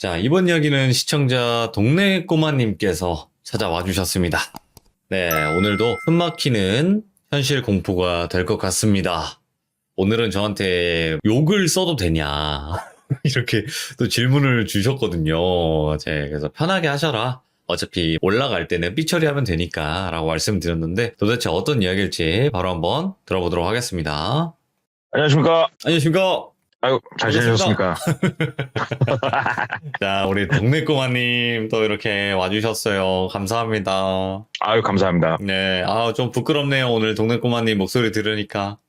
자, 이번 이야기는 시청자 동네 꼬마님께서 찾아와 주셨습니다. 네, 오늘도 숨막히는 현실 공포가 될 것 같습니다. 오늘은 저한테 욕을 써도 되냐 이렇게 또 질문을 주셨거든요. 그래서 편하게 하셔라. 어차피 올라갈 때는 삐처리하면 되니까 라고 말씀드렸는데 도대체 어떤 이야기일지 바로 한번 들어보도록 하겠습니다. 안녕하십니까. 안녕하십니까. 아유, 잘 지내셨습니까? 자, 우리 동네 꼬마님 또 이렇게 와주셨어요. 감사합니다. 아유, 감사합니다. 네, 좀 부끄럽네요. 오늘 동네 꼬마님 목소리 들으니까.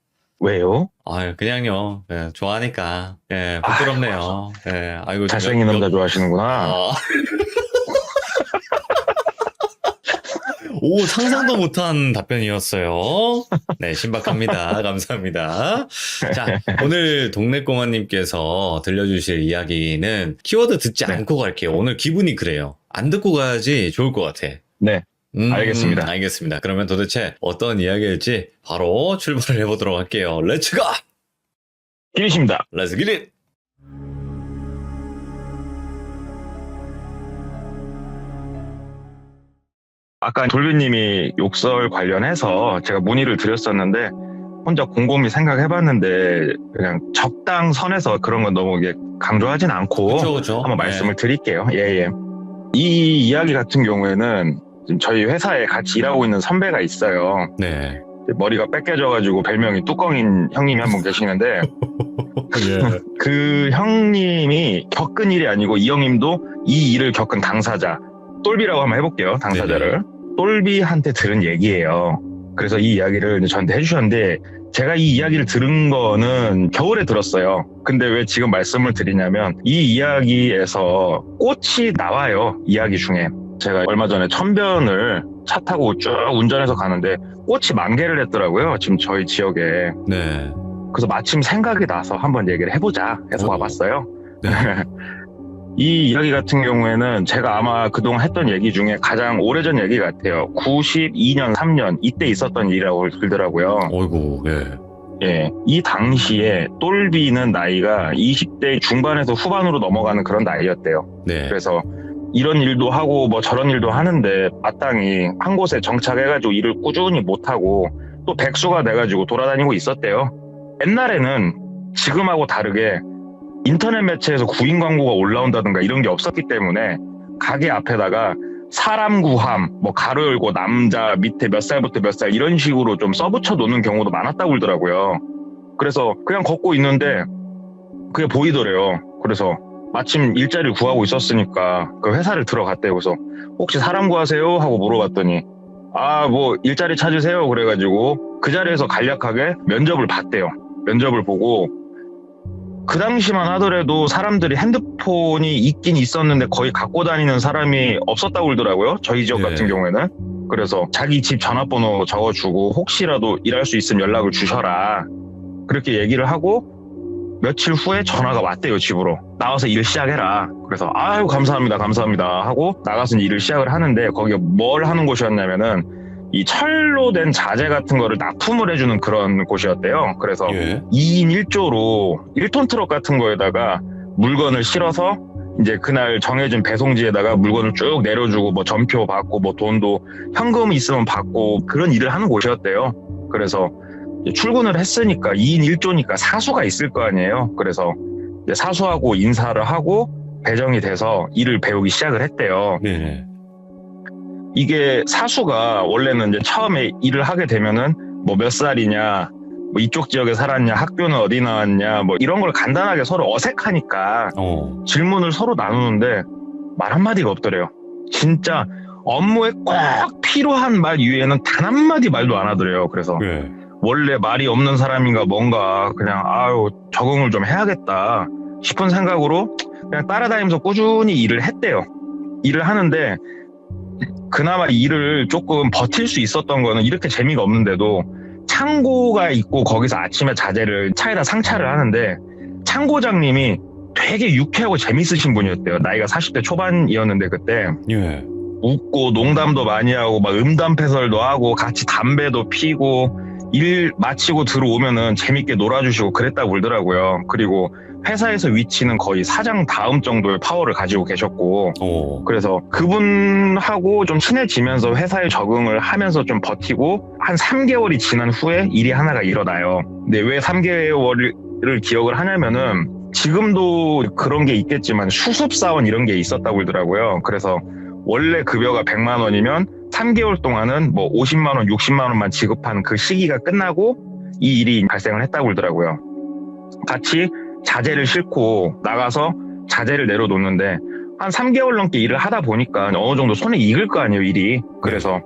왜요? 그냥요. 네, 좋아하니까. 네, 부끄럽네요. 네, 아이고. 잘생긴 남자 좋아하시는구나. 오, 상상도 못한 답변이었어요. 네, 신박합니다. 감사합니다. 자, 오늘 동네 꼬마님께서 들려주실 이야기는 키워드 듣지 않고 갈게요. 오늘 기분이 그래요. 안 듣고 가야지 좋을 것 같아. 네, 알겠습니다. 알겠습니다. 그러면 도대체 어떤 이야기일지 바로 출발을 해보도록 할게요. 렛츠 고! 기리십니다. 렛츠 기릿! 아까 돌비님이 욕설 관련해서 제가 문의를 드렸었는데 혼자 곰곰이 생각해봤는데 그냥 적당선에서 그런 건 너무 강조하진 않고 그쵸. 한번 말씀을 드릴게요. 예. 이 이야기 같은 경우에는 지금 저희 회사에 같이 일하고 있는 선배가 있어요. 네. 머리가 뺏겨져가지고 별명이 뚜껑인 형님이 한 분 계시는데 예. 그 형님이 겪은 일이 아니고 이 형님도 이 일을 겪은 당사자, 똘비라고 한번 해볼게요. 당사자를. 네네. 똘비한테 들은 얘기예요. 그래서 이 이야기를 이제 저한테 해주셨는데 제가 이 이야기를 들은 거는 겨울에 들었어요. 근데 왜 지금 말씀을 드리냐면 이 이야기에서 꽃이 나와요. 이야기 중에. 제가 얼마 전에 천변을 차 타고 쭉 운전해서 가는데 꽃이 만개를 했더라고요. 지금 저희 지역에. 네. 그래서 마침 생각이 나서 한번 얘기를 해보자 해서 와봤어요. 네. 이 이야기 같은 경우에는 제가 아마 그동안 했던 얘기 중에 가장 오래전 얘기 같아요. 92년, 3년 이때 있었던 일이라고 들더라고요. 어이구, 예. 예, 이 당시에 똘비는 나이가 20대 중반에서 후반으로 넘어가는 그런 나이였대요. 네. 그래서 이런 일도 하고 뭐 저런 일도 하는데 마땅히 한 곳에 정착해가지고 일을 꾸준히 못하고 또 백수가 돼가지고 돌아다니고 있었대요. 옛날에는 지금하고 다르게 인터넷 매체에서 구인 광고가 올라온다든가 이런 게 없었기 때문에 가게 앞에다가 사람 구함, 뭐 가로 열고 남자 밑에 몇 살부터 몇 살 이런 식으로 좀 써붙여 놓는 경우도 많았다고 그러더라고요. 그래서 그냥 걷고 있는데 그게 보이더래요. 그래서 마침 일자리를 구하고 있었으니까 그 회사를 들어갔대요. 그래서 혹시 사람 구하세요? 하고 물어봤더니 뭐 일자리 찾으세요? 그래가지고 그 자리에서 간략하게 면접을 봤대요. 면접을 보고 그 당시만 하더라도 사람들이 핸드폰이 있긴 있었는데 거의 갖고 다니는 사람이 없었다고 그러더라고요. 저희 지역 같은 경우에는. 그래서 자기 집 전화번호 적어주고 혹시라도 일할 수 있으면 연락을 주셔라. 그렇게 얘기를 하고 며칠 후에 전화가 왔대요, 집으로. 나와서 일 시작해라. 그래서 아유 감사합니다 하고 나가서 일을 시작을 하는데 거기가 뭘 하는 곳이었냐면은 이 철로 된 자재 같은 거를 납품을 해주는 그런 곳이었대요. 그래서 2인 1조로 1톤 트럭 같은 거에다가 물건을 실어서 이제 그날 정해진 배송지에다가 물건을 쭉 내려주고 뭐 전표 받고 뭐 돈도 현금 있으면 받고 그런 일을 하는 곳이었대요. 그래서 출근을 했으니까 2인 1조니까 사수가 있을 거 아니에요. 그래서 이제 사수하고 인사를 하고 배정이 돼서 일을 배우기 시작을 했대요. 네. 이게 사수가 원래는 이제 처음에 일을 하게 되면은 뭐 몇 살이냐, 뭐 이쪽 지역에 살았냐, 학교는 어디 나왔냐, 뭐 이런 걸 간단하게 서로 어색하니까 질문을 서로 나누는데 말 한마디가 없더래요. 진짜 업무에 꼭 필요한 말 이외에는 단 한마디 말도 안 하더래요. 그래서 원래 말이 없는 사람인가 뭔가 그냥 적응을 좀 해야겠다 싶은 생각으로 그냥 따라다니면서 꾸준히 일을 했대요. 일을 하는데 그나마 일을 조금 버틸 수 있었던 거는 이렇게 재미가 없는데도 창고가 있고 거기서 아침에 자재를 차에다 상차를 하는데 창고장님이 되게 유쾌하고 재밌으신 분이었대요. 나이가 40대 초반이었는데 그때 웃고 농담도 많이 하고 막 음담패설도 하고 같이 담배도 피고 일 마치고 들어오면은 재밌게 놀아주시고 그랬다고 그러더라고요. 그리고 회사에서 위치는 거의 사장 다음 정도의 파워를 가지고 계셨고, 오. 그래서 그분하고 좀 친해지면서 회사에 적응을 하면서 좀 버티고 한 3개월이 지난 후에 일이 하나가 일어나요. 근데 왜 3개월을 기억을 하냐면은 지금도 그런 게 있겠지만 수습사원 이런 게 있었다고 그러더라고요. 그래서 원래 급여가 100만 원이면 3개월 동안은 뭐 50만 원, 60만 원만 지급한 그 시기가 끝나고 이 일이 발생을 했다고 그러더라고요. 같이 자재를 싣고 나가서 자재를 내려놓는데 한 3개월 넘게 일을 하다 보니까 어느 정도 손에 익을 거 아니에요, 일이. 그래서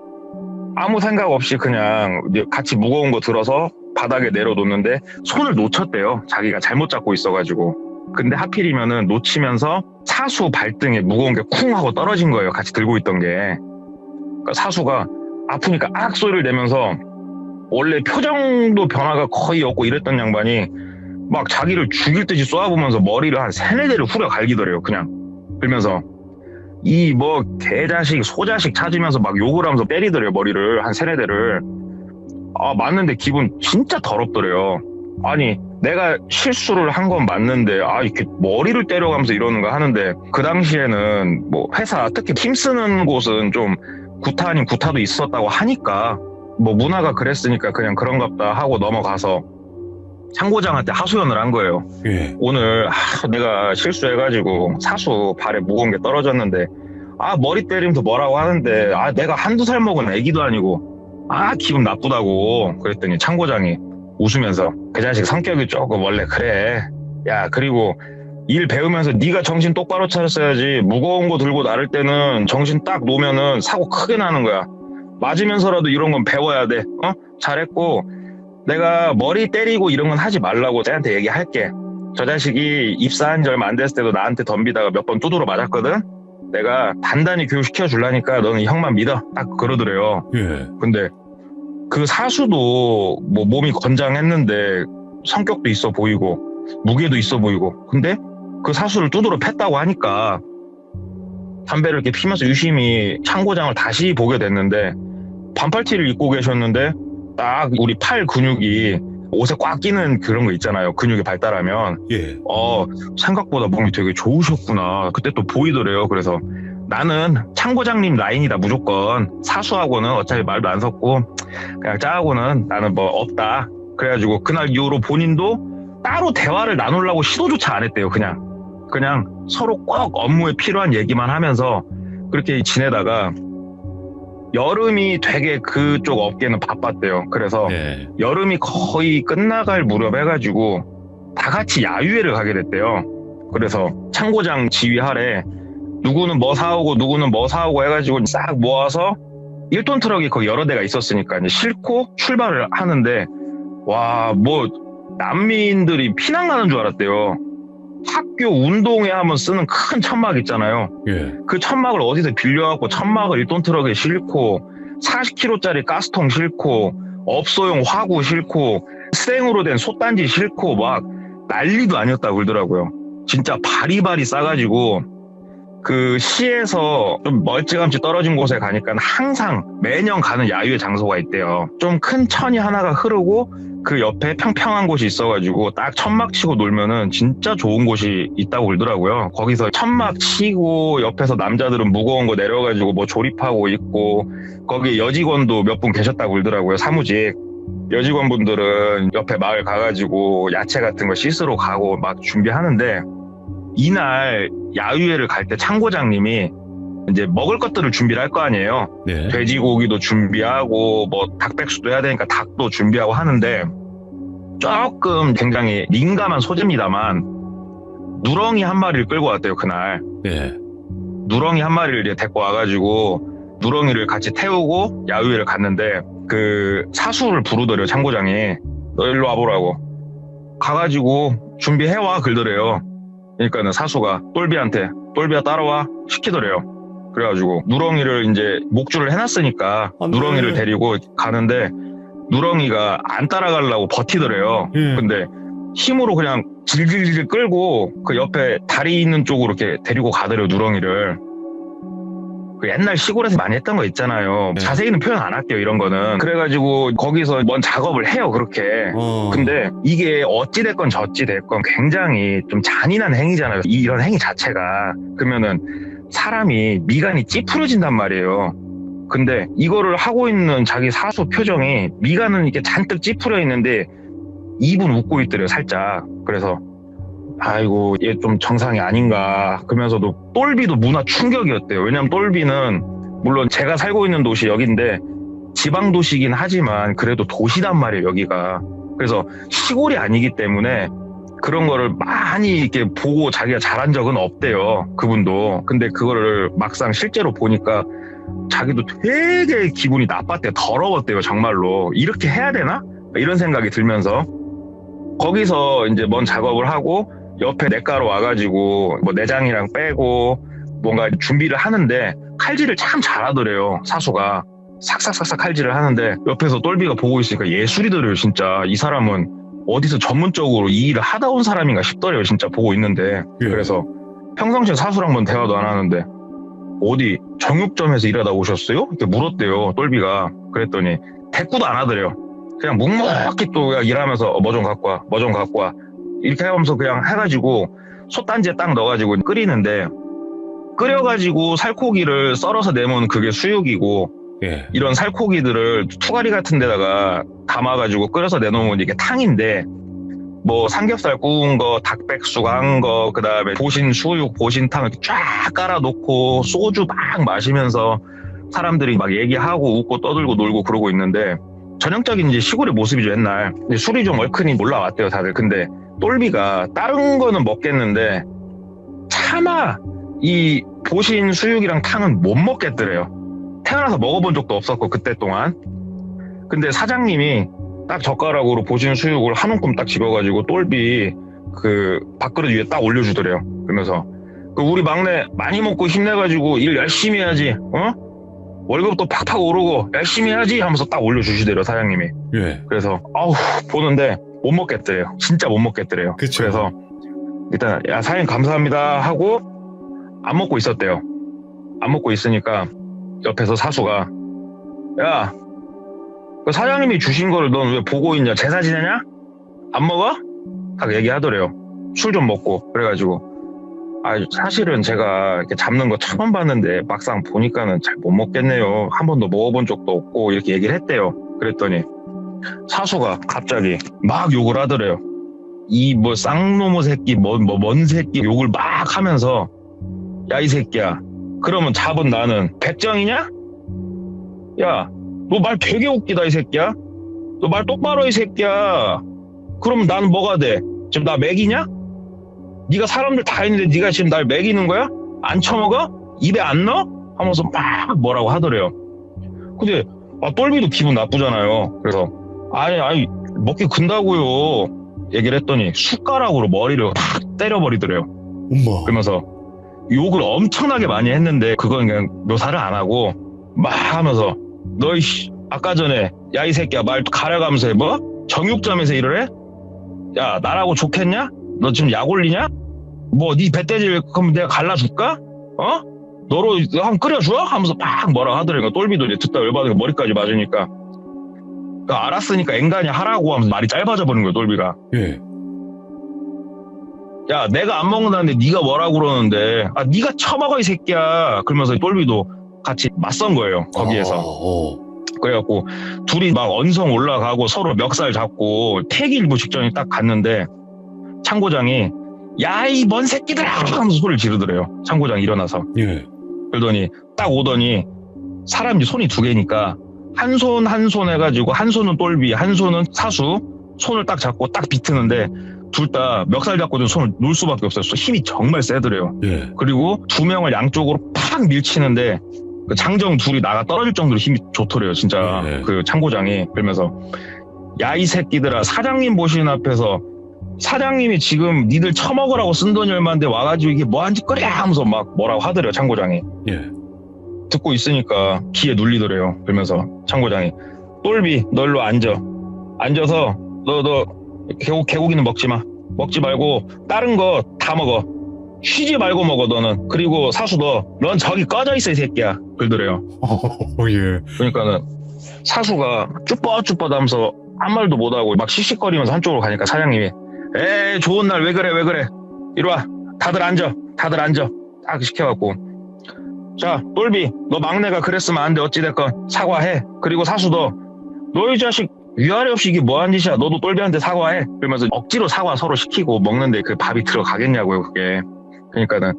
아무 생각 없이 그냥 같이 무거운 거 들어서 바닥에 내려놓는데 손을 놓쳤대요. 자기가 잘못 잡고 있어가지고. 근데 하필이면은 놓치면서 사수 발등에 무거운 게 쿵 하고 떨어진 거예요. 같이 들고 있던 게. 그러니까 사수가 아프니까 악 소리를 내면서 원래 표정도 변화가 거의 없고 이랬던 양반이 막 자기를 죽일 듯이 쏘아보면서 머리를 한 3-4대를 후려 갈기더래요. 그냥 그러면서 이 뭐 개자식 소자식 찾으면서 막 욕을 하면서 때리더래요. 머리를 한 3-4대를. 아, 맞는데 기분 진짜 더럽더래요. 아니 내가 실수를 한 건 맞는데 이렇게 머리를 때려가면서 이러는가 하는데, 그 당시에는 뭐 회사 특히 힘 쓰는 곳은 좀 구타 아닌 구타도 있었다고 하니까 뭐 문화가 그랬으니까 그냥 그런갑다 하고 넘어가서 창고장한테 하소연을 한 거예요. 예. 오늘 내가 실수해가지고 사수 발에 무거운 게 떨어졌는데 머리 때리면서 뭐라고 하는데 내가 한두 살 먹은 애기도 아니고 기분 나쁘다고 그랬더니 창고장이 웃으면서 그 자식 성격이 조금 원래 그래. 야, 그리고 일 배우면서 네가 정신 똑바로 차렸어야지. 무거운 거 들고 나를 때는 정신 딱 놓으면은 사고 크게 나는 거야. 맞으면서라도 이런 건 배워야 돼. 잘했고 내가 머리 때리고 이런 건 하지 말라고 쟤한테 얘기할게. 저 자식이 입사한 지 얼마 안 됐을 때도 나한테 덤비다가 몇 번 두드러 맞았거든. 내가 단단히 교육시켜 줄라니까 너는 형만 믿어. 딱 그러더래요. 예. 근데 그 사수도 뭐 몸이 건장했는데 성격도 있어 보이고 무게도 있어 보이고, 근데 그 사수를 두드러 팼다고 하니까 담배를 이렇게 피면서 유심히 창고장을 다시 보게 됐는데 반팔티를 입고 계셨는데 딱 우리 팔 근육이 옷에 꽉 끼는 그런 거 있잖아요. 근육이 발달하면. 예. 생각보다 몸이 되게 좋으셨구나. 그때 또 보이더래요. 그래서 나는 창고장님 라인이다 무조건. 사수하고는 어차피 말도 안 섞고 그냥 짜하고는 나는 뭐 없다. 그래가지고 그날 이후로 본인도 따로 대화를 나누려고 시도조차 안 했대요. 그냥 서로 꼭 업무에 필요한 얘기만 하면서 그렇게 지내다가 여름이 되게 그쪽 업계는 바빴대요. 그래서 예. 여름이 거의 끝나갈 무렵 해가지고 다 같이 야유회를 가게 됐대요. 그래서 창고장 지휘 아래 누구는 뭐 사오고 누구는 뭐 사오고 해가지고 싹 모아서 1톤 트럭이 거기 여러 대가 있었으니까 이제 싣고 출발을 하는데, 와, 뭐 난민들이 피난 가는 줄 알았대요. 학교 운동회 하면 쓰는 큰 천막 있잖아요. 예. 그 천막을 어디서 빌려갖고 천막을 1톤 트럭에 싣고 40kg짜리 가스통 싣고 업소용 화구 싣고 생으로 된 솥단지 싣고 막 난리도 아니었다고 그러더라고요. 진짜 바리바리 싸가지고 그 시에서 좀 멀찌감치 떨어진 곳에 가니까 항상 매년 가는 야유회 장소가 있대요. 좀 큰 천이 하나가 흐르고 그 옆에 평평한 곳이 있어가지고 딱 천막 치고 놀면은 진짜 좋은 곳이 있다고 그러더라고요. 거기서 천막 치고 옆에서 남자들은 무거운 거 내려가지고 뭐 조립하고 있고, 거기 여직원도 몇 분 계셨다고 그러더라고요. 사무직 여직원분들은 옆에 마을 가가지고 야채 같은 거 씻으러 가고 막 준비하는데, 이날 야유회를 갈 때 창고장님이 이제 먹을 것들을 준비를 할 거 아니에요. 네. 돼지고기도 준비하고 뭐 닭백숙도 해야 되니까 닭도 준비하고 하는데, 조금 굉장히 민감한 소재입니다만 누렁이 한 마리를 끌고 왔대요. 그날 네. 누렁이 한 마리를 이제 데리고 와가지고 누렁이를 같이 태우고 야유회를 갔는데, 그 사수를 부르더래요. 창고장이 너 일로 와보라고. 가가지고 준비해와 그러더래요. 그러니까는 사수가 똘비야 따라와 시키더래요. 그래가지고 누렁이를 이제 목줄을 해놨으니까 안 돼. 누렁이를 데리고 가는데 누렁이가 안 따라가려고 버티더래요. 예. 근데 힘으로 그냥 질질질 끌고 그 옆에 다리 있는 쪽으로 이렇게 데리고 가더래요. 누렁이를. 그 옛날 시골에서 많이 했던 거 있잖아요. 네. 자세히는 표현 안 할게요, 이런 거는. 그래가지고 거기서 뭔 작업을 해요, 그렇게. 근데 이게 어찌됐건 저찌됐건 굉장히 좀 잔인한 행위잖아요, 이런 행위 자체가. 그러면은 사람이 미간이 찌푸려진단 말이에요. 근데 이거를 하고 있는 자기 사수 표정이 미간은 이렇게 잔뜩 찌푸려 있는데 입은 웃고 있더래요, 살짝. 그래서 아이고 얘 좀 정상이 아닌가. 그러면서도 똘비도 문화 충격이었대요. 왜냐면 똘비는 물론 제가 살고 있는 도시 여긴데 지방 도시긴 하지만 그래도 도시단 말이에요, 여기가. 그래서 시골이 아니기 때문에 그런 거를 많이 이렇게 보고 자기가 잘한 적은 없대요, 그분도. 근데 그거를 막상 실제로 보니까 자기도 되게 기분이 나빴대요. 더러웠대요, 정말로. 이렇게 해야 되나? 이런 생각이 들면서 거기서 이제 뭔 작업을 하고 옆에 냇가로 와가지고 뭐 내장이랑 빼고 뭔가 준비를 하는데 칼질을 참 잘하더래요, 사수가. 삭삭삭삭 칼질을 하는데 옆에서 똘비가 보고 있으니까 예술이더래요, 진짜. 이 사람은 어디서 전문적으로 이 일을 하다 온 사람인가 싶더래요, 진짜 보고 있는데. 예. 그래서 평상시에 사수랑 뭐 대화도 안 하는데 어디 정육점에서 일하다 오셨어요? 이렇게 물었대요, 똘비가. 그랬더니 대꾸도 안 하더래요. 그냥 묵묵히 또 일하면서 뭐 좀 갖고 와, 뭐 좀 갖고 와. 이렇게 하면서 그냥 해가지고 솥단지에 딱 넣어가지고 끓이는데, 끓여가지고 살코기를 썰어서 내면 그게 수육이고, 예. 이런 살코기들을 투가리 같은 데다가 담아가지고 끓여서 내놓으면 이게 탕인데, 뭐 삼겹살 구운 거, 닭백숙 한 거, 그 다음에 보신 수육, 보신탕 이렇게 쫙 깔아놓고 소주 막 마시면서 사람들이 막 얘기하고 웃고 떠들고 놀고 그러고 있는데, 전형적인 이제 시골의 모습이죠, 옛날. 근데 술이 좀 얼큰이 올라왔대요, 다들. 근데 똘비가 다른 거는 먹겠는데 차마 이 보신 수육이랑 탕은 못 먹겠더래요. 태어나서 먹어본 적도 없었고 그때 동안. 근데 사장님이 딱 젓가락으로 보신 수육을 한 움큼 딱 집어가지고 똘비 그 밥그릇 위에 딱 올려주더래요. 그러면서 그 우리 막내 많이 먹고 힘내가지고 일 열심히 해야지, 월급도 팍팍 오르고 열심히 해야지 하면서 딱 올려주시더래요, 사장님이. 예. 그래서 아우 보는데 못 먹겠더래요. 진짜 못 먹겠더래요. 그쵸. 그래서 일단 야 사장님 감사합니다 하고 안 먹고 있었대요. 안 먹고 있으니까 옆에서 사수가 야, 그 사장님이 주신 거를 넌 왜 보고 있냐? 제사 지내냐? 안 먹어? 딱 얘기하더래요. 술 좀 먹고. 그래가지고 사실은 제가 이렇게 잡는 거 처음 봤는데 막상 보니까는 잘 못 먹겠네요. 한 번도 먹어본 적도 없고 이렇게 얘기를 했대요. 그랬더니 사수가 갑자기 막 욕을 하더래요. 이 뭐 쌍놈의 새끼, 뭔 새끼 욕을 막 하면서 야, 이 새끼야. 그러면 잡은 나는 백정이냐? 야, 너 말 되게 웃기다, 이 새끼야. 너 말 똑바로 해, 이 새끼야. 그럼 나는 뭐가 돼? 지금 나 먹이냐? 네가 사람들 다 있는데 네가 지금 날 먹이는 거야? 안 처먹어? 입에 안 넣어? 하면서 막 뭐라고 하더래요. 근데 똘비도 기분 나쁘잖아요. 그래서 아니 먹기 근다고요 얘기를 했더니 숟가락으로 머리를 팍 때려버리더래요. 엄마. 그러면서 욕을 엄청나게 많이 했는데 그건 그냥 묘사를 안 하고 막 하면서 너 아까 전에 야 이 새끼야 말 가려가면서 해 뭐? 정육점에서 일을 해? 야 나라고 좋겠냐? 너 지금 약 올리냐? 뭐 네 배떼질 그럼 내가 갈라줄까? 너로 한번 끓여줘? 하면서 막 뭐라고 하더래요. 똘비도 이제 듣다 열받으니까 머리까지 맞으니까 알았으니까 앵간히 하라고 하면서 말이 짧아져 버린 거예요, 똘비가. 예. 야 내가 안 먹는다는데 네가 뭐라고 그러는데 네가 처먹어 이 새끼야. 그러면서 똘비도 같이 맞선 거예요, 거기에서. 그래갖고 둘이 막 언성 올라가고 서로 멱살 잡고 태기일부 직전에 딱 갔는데 창고장이 야 이 뭔 새끼들아 하면서 소리를 지르더래요. 창고장이 일어나서. 예. 그러더니 딱 오더니 사람이 손이 두 개니까 한 손 한 손 해가지고 한 손은 똘비 한 손은 사수 손을 딱 잡고 딱 비트는데 둘 다 멱살 잡고 손을 놓을 수밖에 없어요. 힘이 정말 세더래요. 예. 그리고 두 명을 양쪽으로 팍 밀치는데 그 장정 둘이 나가 떨어질 정도로 힘이 좋더래요, 진짜. 네. 그 창고장이. 그러면서 야 이 새끼들아 사장님 보시는 앞에서 사장님이 지금 니들 처먹으라고 쓴 돈이 얼마인데 와가지고 이게 뭐한지 끓여 하면서 막 뭐라고 하더래요, 창고장이. 예. 듣고 있으니까 귀에 눌리더래요. 그러면서 창고장이 똘비 너 일로 앉아서 너 개고기는 먹지 마. 먹지 말고 다른 거 다 먹어. 쉬지 말고 먹어 너는. 그리고 사수 넌 저기 꺼져 있어 이 새끼야. 그러더래요. 예. 그러니까는 사수가 쭈뼛쭈뼛 하면서 한 말도 못하고 막 씩씩거리면서 한쪽으로 가니까 사장님이 에이 좋은 날 왜 그래 이리와 다들 앉아 딱 시켜갖고 자 똘비 너 막내가 그랬으면 안 돼 어찌됐건 사과해. 그리고 사수 너 이 자식 위아래 없이 이게 뭐하는 짓이야. 너도 똘비한테 사과해. 그러면서 억지로 사과 서로 시키고 먹는데 그 밥이 들어가겠냐고요 그게. 그러니까는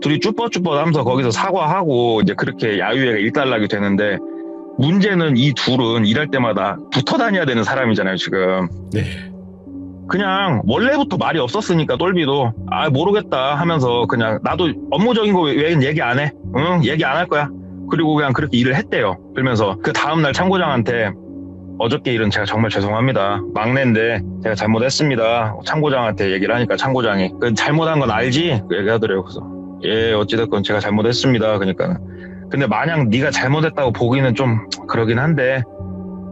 둘이 쭈뼛쭈뼛 하면서 거기서 사과하고 이제 그렇게 야유회가 일단락이 되는데 문제는 이 둘은 일할 때마다 붙어 다녀야 되는 사람이잖아요 지금. 네. 그냥 원래부터 말이 없었으니까 똘비도 모르겠다 하면서 그냥 나도 업무적인 거 외엔 얘기 안 해. 응 얘기 안 할 거야. 그리고 그냥 그렇게 일을 했대요. 그러면서 그 다음날 참고장한테 어저께 일은 제가 정말 죄송합니다. 막내인데 제가 잘못했습니다. 참고장한테 얘기를 하니까 참고장이 그 잘못한 건 알지? 그 얘기하더래요. 그래서 예 어찌됐건 제가 잘못했습니다. 그러니까 근데 마냥 네가 잘못했다고 보기는 좀 그러긴 한데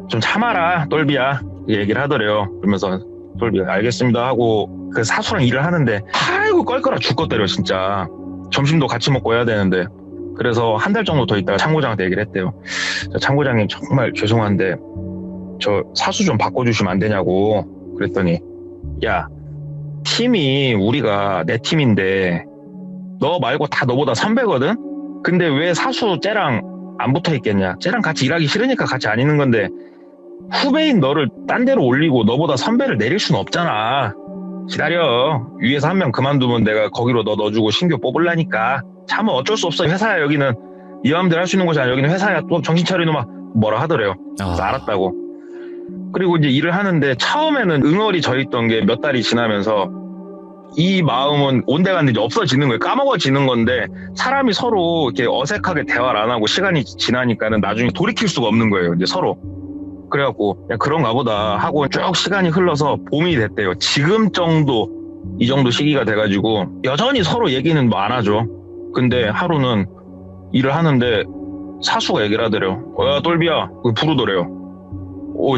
좀 참아라 똘비야 얘기를 하더래요. 그러면서 똘비가 알겠습니다 하고 그 사수랑 일을 하는데 아이고 껄껄아 죽겠대요 진짜. 점심도 같이 먹고 해야 되는데. 그래서 한 달 정도 더 있다가 참고장한테 얘기를 했대요. 참고장님 정말 죄송한데 저 사수 좀 바꿔주시면 안 되냐고. 그랬더니 야 팀이 우리가 내 팀인데 너 말고 다 너보다 선배거든. 근데 왜 사수 쟤랑 안 붙어 있겠냐. 쟤랑 같이 일하기 싫으니까 같이 안 있는 건데 후배인 너를 딴 데로 올리고 너보다 선배를 내릴 수는 없잖아. 기다려. 위에서 한 명 그만두면 내가 거기로 너 넣어주고 신규 뽑으려니까. 참은 어쩔 수 없어. 회사야 여기는. 네 마음대로 할 수 있는 곳이 아니야. 여기는 회사야. 또 정신 차리는 막 뭐라 하더래요. 그래서 알았다고. 그리고 이제 일을 하는데 처음에는 응어리 져 있던 게 몇 달이 지나면서 이 마음은 온데간데 이제 없어지는 거예요. 까먹어지는 건데 사람이 서로 이렇게 어색하게 대화를 안 하고 시간이 지나니까는 나중에 돌이킬 수가 없는 거예요. 이제 서로. 그래갖고 그냥 그런가 보다 하고 쭉 시간이 흘러서 봄이 됐대요. 지금 정도 이 정도 시기가 돼가지고 여전히 서로 얘기는 뭐 안 하죠. 근데 하루는 일을 하는데 사수가 얘기를 하더래요. 야 똘비야 부르더래요.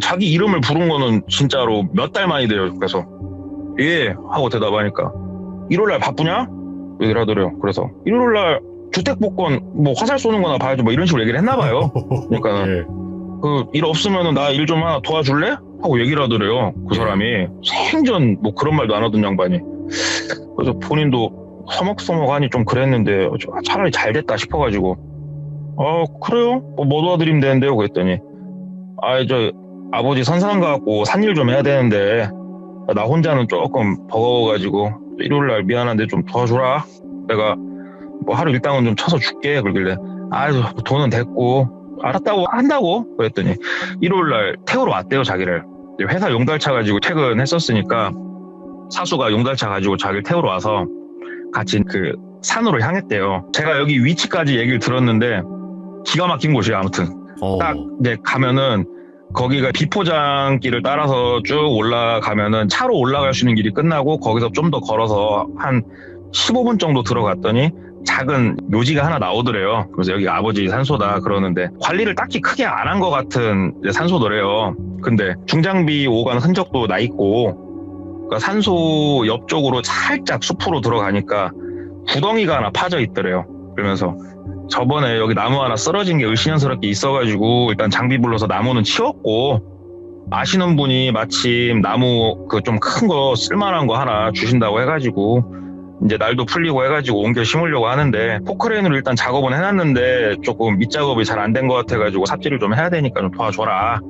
자기 이름을 부른 거는 진짜로 몇 달 만이래요. 그래서 예 하고 대답하니까 일요일날 바쁘냐? 얘기를 하더래요. 그래서 일요일날 주택복권 뭐 화살 쏘는 거나 봐야지 뭐 이런 식으로 얘기를 했나 봐요. 그러니까 예. 그 일 없으면은 나 일 좀 하나 도와줄래? 하고 얘기를 하더래요. 그 사람이 생전 뭐 그런 말도 안 하던 양반이. 그래서 본인도 서먹서먹하니 좀 그랬는데 차라리 잘 됐다 싶어가지고 그래요? 뭐 도와드리면 되는데요? 그랬더니 저 아버지 선산 가갖고 산일 좀 해야 되는데 나 혼자는 조금 버거워가지고 일요일날 미안한데 좀 도와줘라. 내가 뭐 하루 일당은 좀 쳐서 줄게. 그러길래 돈은 됐고 알았다고 한다고. 그랬더니 일요일날 태우러 왔대요 자기를. 회사 용달차 가지고 퇴근했었으니까 사수가 용달차 가지고 자기를 태우러 와서 같이 그 산으로 향했대요. 제가 여기 위치까지 얘기를 들었는데 기가 막힌 곳이에요. 아무튼 딱 이제 가면은 거기가 비포장길을 따라서 쭉 올라가면은 차로 올라갈 수 있는 길이 끝나고 거기서 좀 더 걸어서 한 15분 정도 들어갔더니 작은 묘지가 하나 나오더래요. 그래서 여기 아버지 산소다 그러는데 관리를 딱히 크게 안 한 것 같은 산소더래요. 근데 중장비 오간 흔적도 나 있고 그러니까 산소 옆쪽으로 살짝 숲으로 들어가니까 구덩이가 하나 파져 있더래요. 그러면서 저번에 여기 나무 하나 쓰러진 게 을씨년스럽게 있어가지고 일단 장비 불러서 나무는 치웠고 아시는 분이 마침 나무 그 좀 큰 거 쓸만한 거 하나 주신다고 해가지고 이제 날도 풀리고 해가지고 옮겨 심으려고 하는데 포크레인으로 일단 작업은 해놨는데 조금 밑작업이 잘 안 된 것 같아가지고 삽질을 좀 해야 되니까 좀 도와줘라.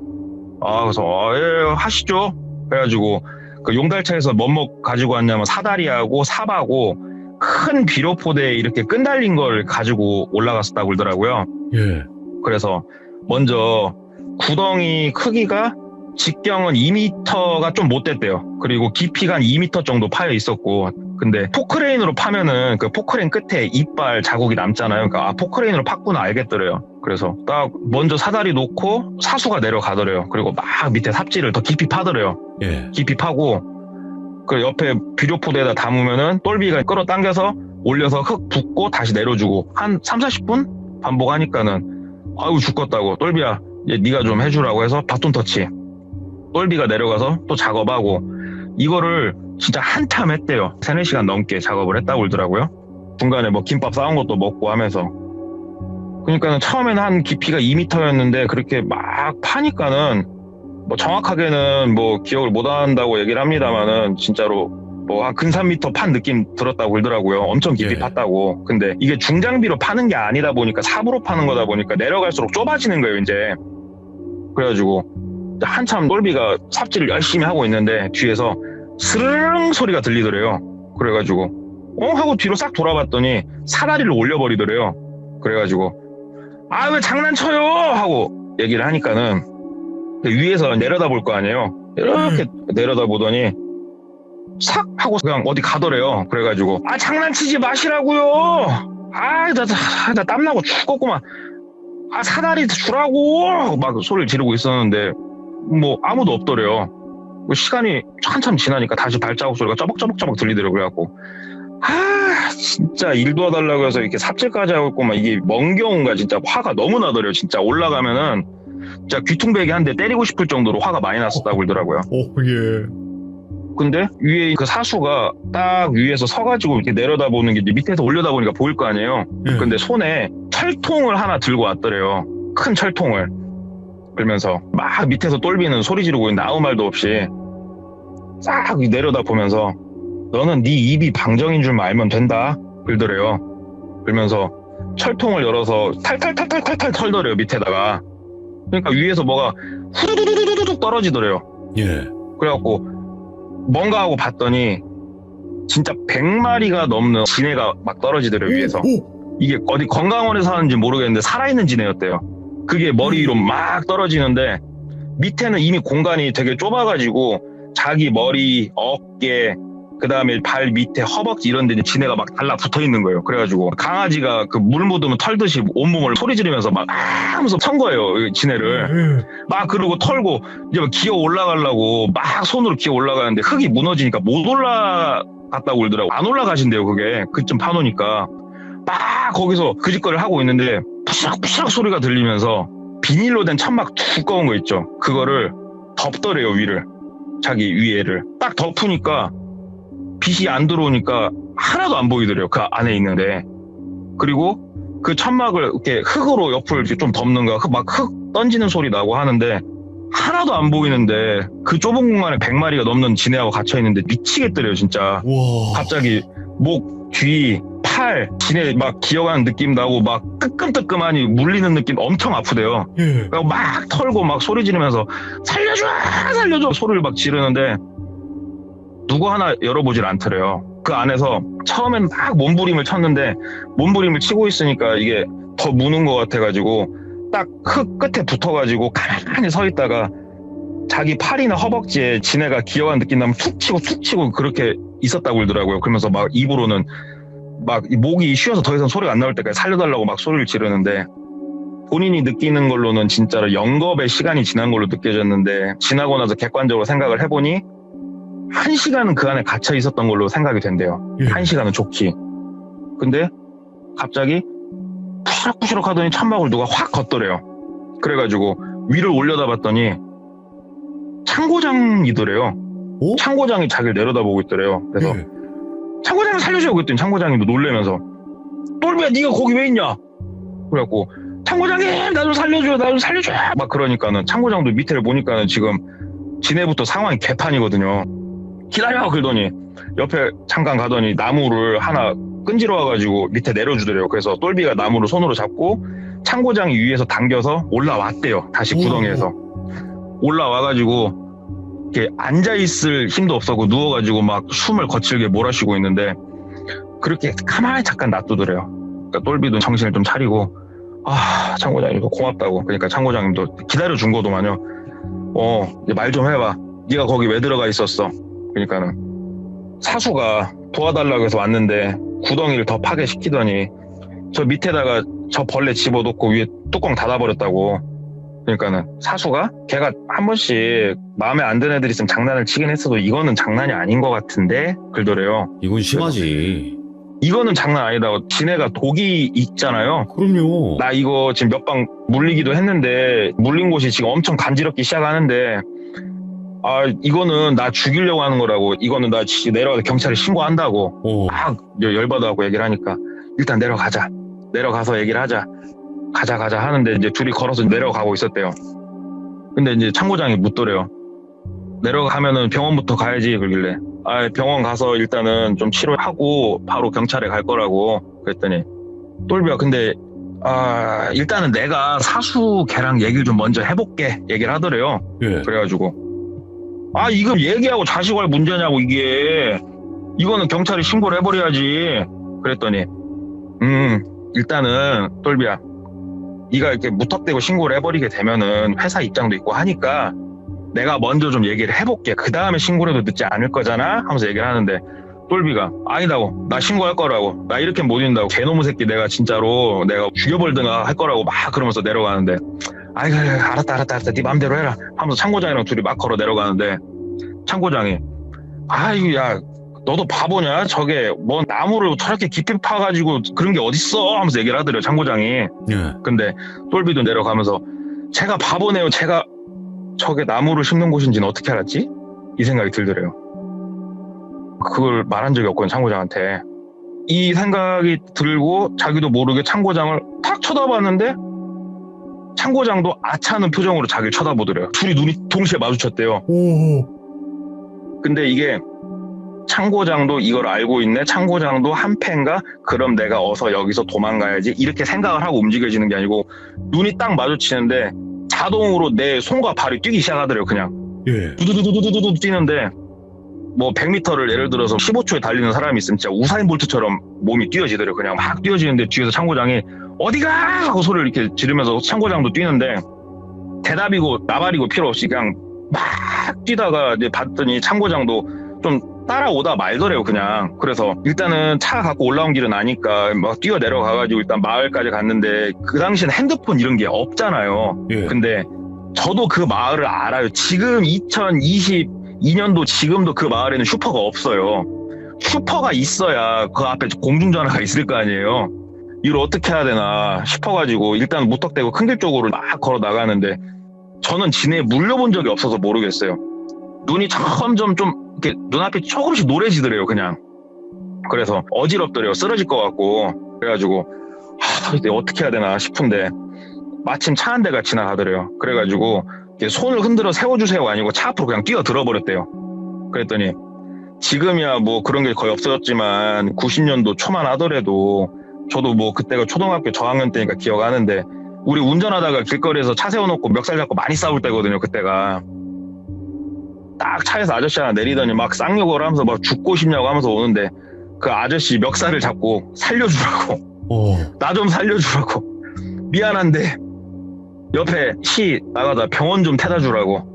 그래서 예 하시죠. 그래가지고 그 용달차에서 뭐뭐 가지고 왔냐면 사다리하고 삽하고 큰 비료포대에 이렇게 끈달린 걸 가지고 올라갔었다고 그러더라고요. 예. 그래서 먼저 구덩이 크기가 직경은 2m가 좀 못 됐대요. 그리고 깊이가 한 2m 정도 파여 있었고 근데 포크레인으로 파면은 그 포크레인 끝에 이빨 자국이 남잖아요. 그러니까 포크레인으로 팠구나 알겠더래요. 그래서 딱 먼저 사다리 놓고 사수가 내려가더래요. 그리고 막 밑에 삽질을 더 깊이 파더래요. 예. 깊이 파고 그 옆에 비료포대에다 담으면은 똘비가 끌어당겨서 올려서 흙 붓고 다시 내려주고 한 30-40분 반복하니까는 아이고 죽겠다고 똘비야 이제 네가 좀 해주라고 해서 바톤 터치 똘비가 내려가서 또 작업하고 이거를 진짜 한참 했대요. 3-4시간 넘게 작업을 했다고 그러더라고요. 중간에 뭐 김밥 싸운 것도 먹고 하면서. 그러니까는 처음에는 한 깊이가 2m였는데 그렇게 막 파니까는 뭐 정확하게는 뭐 기억을 못 한다고 얘기를 합니다만은 진짜로 뭐 한 근 3m 판 느낌 들었다고 그러더라고요. 엄청 깊이 예. 팠다고. 근데 이게 중장비로 파는 게 아니다 보니까 삽으로 파는 거다 보니까 내려갈수록 좁아지는 거예요, 이제. 그래가지고 한참 똘비가 삽질을 열심히 하고 있는데 뒤에서 스르릉 소리가 들리더래요. 그래가지고 하고 뒤로 싹 돌아봤더니 사다리를 올려버리더래요. 그래가지고 아 왜 장난쳐요 하고 얘기를 하니까는 위에서 내려다 볼 거 아니에요. 이렇게 내려다 보더니 싹 하고 그냥 어디 가더래요. 그래가지고 아 장난치지 마시라고요. 나 땀나고 죽겠구만. 아 사다리 주라고 막 소리를 지르고 있었는데 뭐 아무도 없더래요. 시간이 한참 지나니까 다시 발자국 소리가 쪼벅쪼벅쪼벅 들리더라고요. 그래갖고 진짜 일 도와달라고 해서 이렇게 삽질까지 하고 있고만 이게 뭔 경우인가 진짜 화가 너무 나더래요. 진짜 올라가면은 진짜 귀퉁배기 한 대 때리고 싶을 정도로 화가 많이 났었다고 그러더라고요. 예. 근데 위에 그 사수가 딱 위에서 서가지고 이렇게 내려다보는 게 이제 밑에서 올려다보니까 보일 거 아니에요. 예. 근데 손에 철통을 하나 들고 왔더래요. 큰 철통을. 그러면서 막 밑에서 똘비는 소리 지르고 있는데 아무 말도 없이 싹 내려다보면서 너는 네 입이 방정인 줄 알면 된다. 그러더래요. 그러면서 철통을 열어서 탈탈탈탈탈탈 털더래요. 밑에다가. 그러니까 위에서 뭐가 후두두두두둑 떨어지더래요. 예. 그래갖고 뭔가 하고 봤더니 진짜 100마리가 넘는 지네가 막 떨어지더래요. 위에서. 이게 어디 건강원에서 사는지 모르겠는데 살아있는 지네였대요. 그게 머리 위로 막 떨어지는데 밑에는 이미 공간이 되게 좁아가지고 자기 머리, 어깨, 그 다음에 발 밑에 허벅지 이런 데 지네가 막 달라붙어 있는 거예요. 그래가지고 강아지가 그 물 묻으면 털듯이 온몸을 소리 지르면서 막 하면서 천 거예요. 지네를. 막 그러고 털고 이제 막 기어 올라가려고 막 손으로 기어 올라가는데 흙이 무너지니까 못 올라갔다고 그러더라고. 안 올라가신대요. 그게 그쯤 파놓으니까 막 거기서 그 짓거리를 하고 있는데 푸시락푸시락 소리가 들리면서 비닐로 된 천막 두꺼운 거 있죠. 그거를 덮더래요. 위를. 자기 위에를 딱 덮으니까 빛이 안 들어오니까 하나도 안 보이더래요. 그 안에 있는데. 그리고 그 천막을 이렇게 흙으로 옆을 이렇게 좀 덮는 거야. 막 흙 던지는 소리 나고 하는데 하나도 안 보이는데 그 좁은 공간에 100마리가 넘는 지네하고 gat혀 있는데 미치겠더래요. 진짜. 와. 갑자기 목, 뒤, 팔, 지네 막 기어가는 느낌 나고 막 뜨끔뜨끔하니 물리는 느낌 엄청 아프대요. 예. 막 털고 막 소리 지르면서 살려줘 살려줘 소리를 막 지르는데 누구 하나 열어보질 않더래요. 그 안에서 처음엔 막 몸부림을 쳤는데 몸부림을 치고 있으니까 이게 더 무는 것 같아가지고 딱 흙 끝에 붙어가지고 가만히 서 있다가 자기 팔이나 허벅지에 지네가 기어간 느낌 나면 툭 치고 그렇게 있었다고 그러더라고요. 그러면서 막 입으로는 막 목이 쉬어서 더 이상 소리가 안 나올 때까지 살려달라고 막 소리를 지르는데 본인이 느끼는 걸로는 진짜로 영겁의 시간이 지난 걸로 느껴졌는데 지나고 나서 객관적으로 생각을 해보니 1시간은 그 안에 갇혀 있었던 걸로 생각이 된대요. 예. 1시간은 좋기. 근데 갑자기 푸시럭푸시럭 하더니 천막을 누가 확 걷더래요. 그래가지고 위를 올려다 봤더니 창고장이더래요. 오? 창고장이 자기를 내려다보고 있더래요. 그래서 예. 창고장을 살려줘요. 그랬더니 창고장님도 놀래면서 똘비야 네가 거기 왜 있냐. 그래갖고 창고장님 나 좀 살려줘 막 그러니까는 창고장도 밑에를 보니까는 지금 지네부터 상황이 개판이거든요. 기다려 그러더니 옆에 잠깐 가더니 나무를 하나 끈질어 와가지고 밑에 내려주더래요. 그래서 똘비가 나무를 손으로 잡고 창고장이 위에서 당겨서 올라왔대요. 다시 구덩이에서 올라와가지고 이렇게 앉아있을 힘도 없었고 누워가지고 막 숨을 거칠게 몰아쉬고 있는데 그렇게 가만히 잠깐 놔두더래요. 그러니까 똘비도 정신을 좀 차리고 창고장님도 고맙다고. 그러니까 창고장님도 기다려준 거도만요. 이제 말 좀 해봐. 네가 거기 왜 들어가 있었어? 그러니까는 사수가 도와달라고 해서 왔는데 구덩이를 더 파괴시키더니 저 밑에다가 저 벌레 집어넣고 위에 뚜껑 닫아버렸다고. 그러니까는 사수가 걔가 한 번씩 마음에 안 드는 애들 있으면 장난을 치긴 했어도 이거는 장난이 아닌 것 같은데 그러더래요. 이건 심하지. 이거는 장난 아니다고. 지네가 독이 있잖아요. 그럼요. 나 이거 지금 몇 방 물리기도 했는데 물린 곳이 지금 엄청 간지럽기 시작하는데 아, 이거는 나 죽이려고 하는 거라고. 이거는 나 내려가서 경찰에 신고한다고. 오. 막 열받아하고 얘기를 하니까 일단 내려가자. 내려가서 얘기를 하자. 가자 하는데 이제 둘이 걸어서 내려가고 있었대요. 근데 이제 참고장이 묻더래요. 내려가면은 병원부터 가야지 그러길래. 아, 병원 가서 일단은 좀 치료하고 바로 경찰에 갈 거라고 그랬더니 똘비야 근데 일단은 내가 사수 걔랑 얘기를 좀 먼저 해볼게 얘기를 하더래요. 예. 그래가지고 이거 얘기하고 자식할 문제냐고 이게. 이거는 경찰에 신고를 해버려야지. 그랬더니 일단은 똘비야 네가 이렇게 무턱대고 신고를 해버리게 되면은 회사 입장도 있고 하니까 내가 먼저 좀 얘기를 해볼게. 그 다음에 신고를 해도 늦지 않을 거잖아 하면서 얘기를 하는데 똘비가 아니다고. 나 신고할 거라고. 나 이렇게 못 인다고. 개놈의 새끼 내가 진짜로 내가 죽여버리든가 할 거라고 막 그러면서 내려가는데 아이고 알았다 네 맘대로 해라 하면서 참고장이랑 둘이 막 걸어 내려가는데 참고장이 아이고 야 너도 바보냐? 저게 뭐 나무를 저렇게 깊이 파가지고 그런 게 어딨어 하면서 얘기를 하더래요 참고장이. 예. 근데 똘비도 내려가면서 제가 바보네요. 제가 저게 나무를 심는 곳인지는 어떻게 알았지? 이 생각이 들더래요. 그걸 말한 적이 없거든 참고장한테. 이 생각이 들고 자기도 모르게 참고장을 탁 쳐다봤는데 참고장도 아차는 표정으로 자기를 쳐다보더래요. 둘이 눈이 동시에 마주쳤대요. 오. 근데 이게 참고장도 이걸 알고 있네. 참고장도 한패인가? 그럼 내가 어서 여기서 도망가야지. 이렇게 생각을 하고 움직여지는 게 아니고 눈이 딱 마주치는데 자동으로 내 손과 발이 뛰기 시작하더래요. 그냥 예. 두두두두두두 뛰는데 뭐 100m를 예를 들어서 15초에 달리는 사람이 있으면 진짜 우사인 볼트처럼 몸이 뛰어지더래요. 그냥 막 뛰어지는데 뒤에서 참고장이 어디가? 하고 소리를 이렇게 지르면서 참고장도 뛰는데 대답이고 나발이고 필요 없이 그냥 막 뛰다가 이제 봤더니 참고장도 좀 따라오다 말더래요 그냥. 그래서 일단은 차 갖고 올라온 길은 아니까 막 뛰어 내려가가지고 일단 마을까지 갔는데 그 당시엔 핸드폰 이런 게 없잖아요. 예. 근데 저도 그 마을을 알아요. 지금 2022년도 지금도 그 마을에는 슈퍼가 없어요. 슈퍼가 있어야 그 앞에 공중전화가 있을 거 아니에요. 이걸 어떻게 해야 되나 싶어가지고 일단 무턱대고 큰 길 쪽으로 막 걸어 나가는데 저는 진해에 물려본 적이 없어서 모르겠어요. 눈이 점점 좀 이렇게 눈앞이 조금씩 노래지더래요 그냥. 그래서 어지럽더래요. 쓰러질 것 같고. 그래가지고 이제 어떻게 해야 되나 싶은데 마침 차 한 대가 지나가더래요. 그래가지고 이렇게 손을 흔들어 세워주세요가 아니고 차 앞으로 그냥 뛰어 들어버렸대요. 그랬더니 지금이야 뭐 그런 게 거의 없어졌지만 90년도 초만 하더라도 저도 뭐 그때가 초등학교 저학년 때니까 기억하는데 우리 운전하다가 길거리에서 차 세워놓고 멱살 잡고 많이 싸울 때거든요. 그때가 딱 차에서 아저씨 하나 내리더니 막 쌍욕을 하면서 막 죽고 싶냐고 하면서 오는데 그 아저씨 멱살을 잡고 살려주라고. 오. 나 좀 살려주라고. 미안한데 옆에 시 나가다 병원 좀 태다 주라고.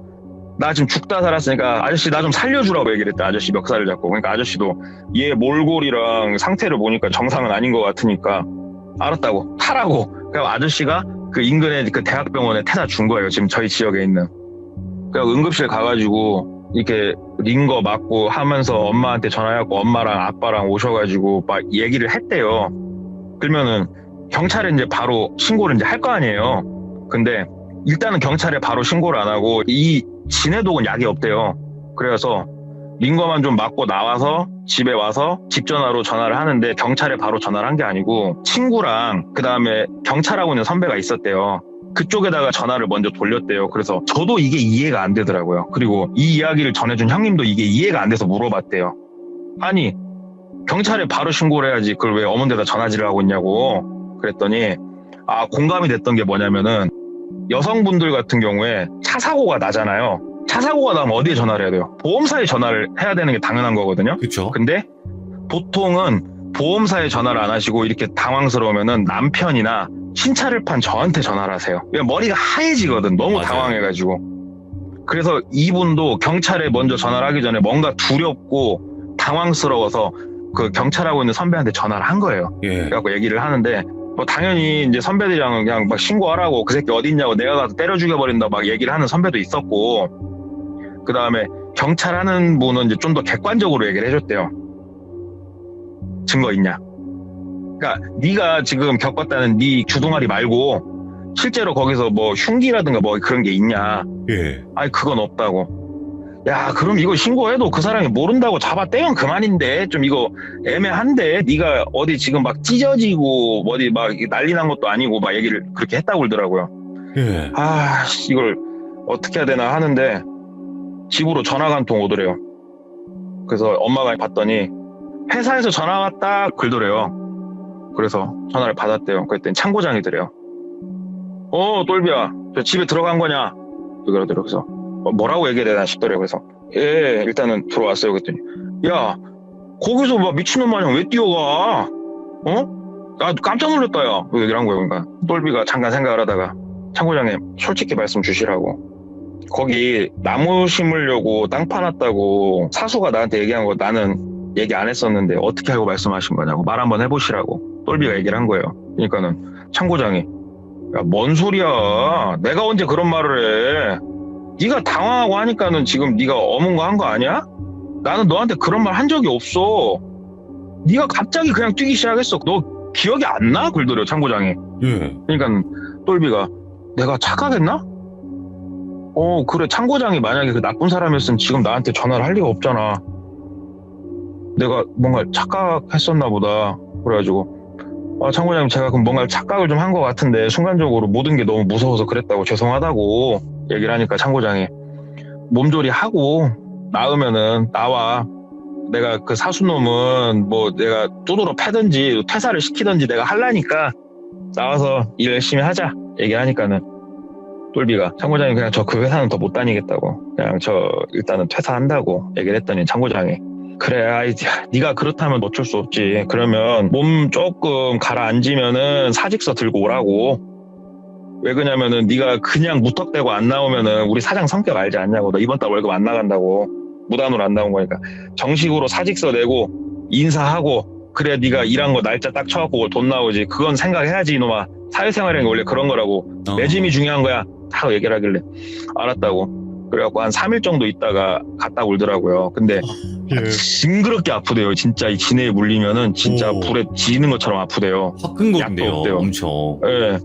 나 지금 죽다 살았으니까 아저씨 나 좀 살려주라고 얘기를 했대. 아저씨 멱살을 잡고. 그러니까 아저씨도 얘 몰골이랑 상태를 보니까 정상은 아닌 것 같으니까 알았다고 타라고. 그래서 아저씨가 그 인근의 그 대학병원에 태다 준 거예요. 지금 저희 지역에 있는. 그래서 응급실 가가지고 이렇게 링거 맞고 하면서 엄마한테 전화해갖고 엄마랑 아빠랑 오셔가지고 막 얘기를 했대요. 그러면은 경찰에 이제 바로 신고를 이제 할 거 아니에요. 근데 일단은 경찰에 바로 신고를 안 하고 이 진해독은 약이 없대요. 그래서 링거만 좀 맞고 나와서 집에 와서 집 전화로 전화를 하는데 경찰에 바로 전화를 한 게 아니고 친구랑 그 다음에 경찰하고 있는 선배가 있었대요. 그쪽에다가 전화를 먼저 돌렸대요. 그래서 저도 이게 이해가 안 되더라고요. 그리고 이 이야기를 전해준 형님도 이게 이해가 안 돼서 물어봤대요. 아니 경찰에 바로 신고를 해야지 그걸 왜 어머니에다 전화질을 하고 있냐고. 그랬더니 공감이 됐던 게 뭐냐면은 여성분들 같은 경우에 차 사고가 나잖아요. 차 사고가 나면 어디에 전화를 해야 돼요? 보험사에 전화를 해야 되는 게 당연한 거거든요. 그렇죠. 근데 보통은 보험사에 전화를 안 하시고 이렇게 당황스러우면은 남편이나 신차를 판 저한테 전화를 하세요. 머리가 하얘지거든. 너무 맞아요. 당황해가지고. 그래서 이분도 경찰에 먼저 전화를 하기 전에 뭔가 두렵고 당황스러워서 그 경찰하고 있는 선배한테 전화를 한 거예요. 예. 그래갖고 얘기를 하는데 뭐 당연히 이제 선배들이랑 그냥 막 신고하라고 그 새끼 어디 있냐고 내가 가서 때려 죽여버린다 막 얘기를 하는 선배도 있었고 그 다음에 경찰 하는 분은 이제 좀 더 객관적으로 얘기를 해줬대요. 증거 있냐? 그러니까 네가 지금 겪었다는 네 주둥아리 말고 실제로 거기서 뭐 흉기라든가 뭐 그런 게 있냐? 예. 아니 그건 없다고. 야, 그럼 이거 신고해도 그 사람이 모른다고 잡아떼면 그만인데 좀 이거 애매한데 네가 어디 지금 막 찢어지고 어디 막 난리 난 것도 아니고 막 얘기를 그렇게 했다고 그러더라고요. 예. 아, 이걸 어떻게 해야 되나 하는데 집으로 전화가 한 통 오더래요. 그래서 엄마가 봤더니 회사에서 전화 왔다 그러더래요. 그래서 전화를 받았대요. 그랬더니 창고장이더래요. 똘비야, 저 집에 들어간 거냐? 그러더래요. 그래서 뭐라고 얘기해야 되나 싶더래요. 그래서 예, 일단은 들어왔어요. 그랬더니 야, 거기서 막 미친놈 마냥 왜 뛰어가? 나 깜짝 놀랐다, 야. 그 얘기를 한 거예요. 그러니까 똘비가 잠깐 생각을 하다가 창고장님 솔직히 말씀 주시라고. 거기 나무 심으려고 땅 파놨다고 사수가 나한테 얘기한 거 나는 얘기 안 했었는데 어떻게 알고 말씀하신 거냐고 말 한번 해보시라고 똘비가 얘기를 한 거예요. 그러니까는 창고장이 야, 뭔 소리야? 내가 언제 그런 말을 해? 네가 당황하고 하니까는 지금 네가 어문거 한 거 아니야? 나는 너한테 그런 말 한 적이 없어. 네가 갑자기 그냥 뛰기 시작했어. 너 기억이 안 나? 그러더래요, 창고장이. 예. 그러니까 똘비가 내가 착각했나? 그래, 창고장이 만약에 그 나쁜 사람이었으면 지금 나한테 전화를 할 리가 없잖아. 내가 뭔가 착각했었나 보다. 그래가지고 창고장님 제가 그럼 뭔가 착각을 좀 한 것 같은데 순간적으로 모든 게 너무 무서워서 그랬다고 죄송하다고 얘기를 하니까 창고장이 몸조리 하고 나으면은 나와. 내가 그 사수놈은 뭐 내가 두드러 패든지 퇴사를 시키든지 내가 하려니까 나와서 일 열심히 하자 얘기하니까는 똘비가 창고장이 그냥 저 그 회사는 더 못 다니겠다고 그냥 저 일단은 퇴사한다고 얘기를 했더니 창고장이 그래, 아이, 네가 그렇다면 어쩔 수 없지. 그러면 몸 조금 가라앉으면은 사직서 들고 오라고. 왜 그러냐면은 네가 그냥 무턱대고 안 나오면은 우리 사장 성격 알지 않냐고. 너 이번 달 월급 안 나간다고. 무단으로 안 나온 거니까 정식으로 사직서 내고 인사하고 그래 네가 일한 거 날짜 딱 쳐갖고 돈 나오지. 그건 생각해야지 이놈아. 사회생활이란 게 원래 그런 거라고. 내 짐이 중요한 거야. 다 얘기를 하길래 알았다고. 그래갖고 한 3일 정도 있다가 갔다 오더라고요. 근데 징그럽게 아프대요. 진짜 이 진해에 물리면은 진짜 불에 지는 것처럼 아프대요. 화끈 약도 건데요. 없대요. 엄청. 예.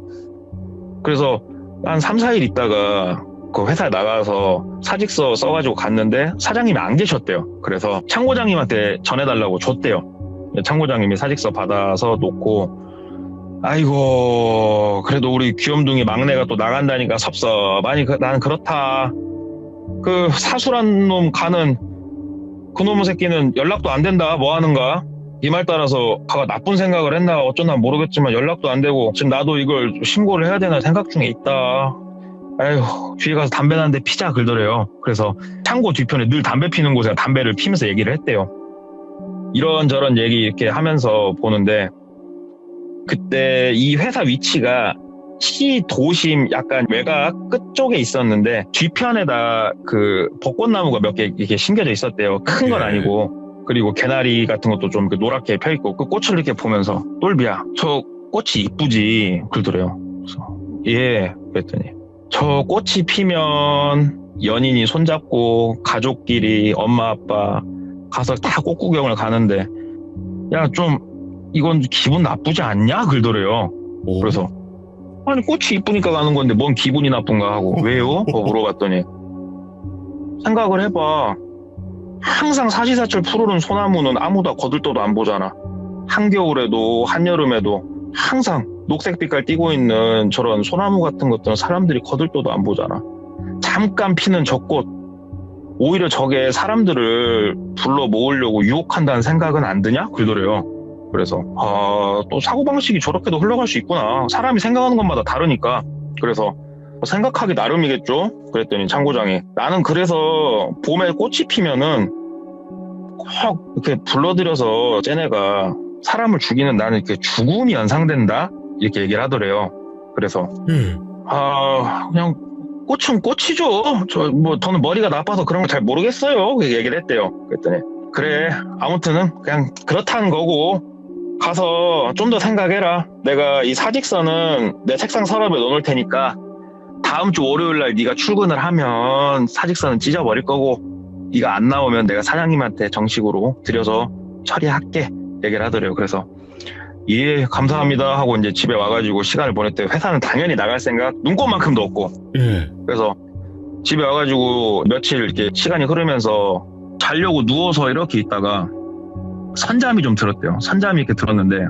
그래서 한 3, 4일 있다가 그 회사에 나가서 사직서 써가지고 갔는데 사장님이 안 계셨대요. 그래서 창고장님한테 전해달라고 줬대요. 창고장님이 사직서 받아서 놓고 아이고 그래도 우리 귀염둥이 막내가 또 나간다니까 섭섭하니 나는 그렇다. 그 사수란 놈 가는 그놈의 새끼는 연락도 안 된다. 뭐 하는가? 이 말 따라서 가가 나쁜 생각을 했나 어쩌나 모르겠지만 연락도 안 되고 지금 나도 이걸 신고를 해야 되나 생각 중에 있다. 아휴 뒤에 가서 담배나 한 대 피자 그러더래요. 그래서 창고 뒤편에 늘 담배 피는 곳에 담배를 피면서 얘기를 했대요. 이런저런 얘기 이렇게 하면서 보는데 그때 이 회사 위치가 시 도심 약간 외곽 끝쪽에 있었는데 뒤편에다 그 벚꽃나무가 몇 개 이렇게 심겨져 있었대요. 큰 건 아니고. 그리고 개나리 같은 것도 좀 노랗게 펴있고 그 꽃을 이렇게 보면서 똘비야 저 꽃이 이쁘지 그러더래요. 그래서 예 그랬더니 저 꽃이 피면 연인이 손잡고 가족끼리 엄마 아빠 가서 다 꽃 구경을 가는데 야 좀 이건 기분 나쁘지 않냐 그러더래요. 그래서 아니 꽃이 이쁘니까 가는 건데 뭔 기분이 나쁜가 하고 왜요? 물어봤더니 생각을 해봐. 항상 사시사철 푸르른 소나무는 아무도 거들떠도 안 보잖아. 한겨울에도 한여름에도 항상 녹색빛깔 띠고 있는 저런 소나무 같은 것들은 사람들이 거들떠도 안 보잖아. 잠깐 피는 저 꽃 오히려 저게 사람들을 불러 모으려고 유혹한다는 생각은 안 드냐? 그러더래요. 그래서 또 사고방식이 저렇게도 흘러갈 수 있구나. 사람이 생각하는 것마다 다르니까. 그래서 생각하기 나름이겠죠? 그랬더니 창고장이 나는 그래서 봄에 꽃이 피면은 꼭 이렇게 불러들여서 쟤네가 사람을 죽이는 나는 이렇게 죽음이 연상된다? 이렇게 얘기를 하더래요. 그래서 그냥 꽃은 꽃이죠. 저는 머리가 나빠서 그런 거 잘 모르겠어요. 그렇게 얘기를 했대요. 그랬더니 그래 아무튼 그냥 그렇다는 거고 가서 좀 더 생각해라. 내가 이 사직서는 내 책상 서랍에 넣어놓을 테니까 다음 주 월요일 날 네가 출근을 하면 사직서는 찢어버릴 거고 네가 안 나오면 내가 사장님한테 정식으로 들여서 처리할게 얘기를 하더래요. 그래서 예 감사합니다 하고 이제 집에 와가지고 시간을 보냈대요. 회사는 당연히 나갈 생각 눈꼽만큼도 없고. 그래서 집에 와가지고 며칠 이렇게 시간이 흐르면서 자려고 누워서 이렇게 있다가 선잠이 좀 들었대요. 선잠이 이렇게 들었는데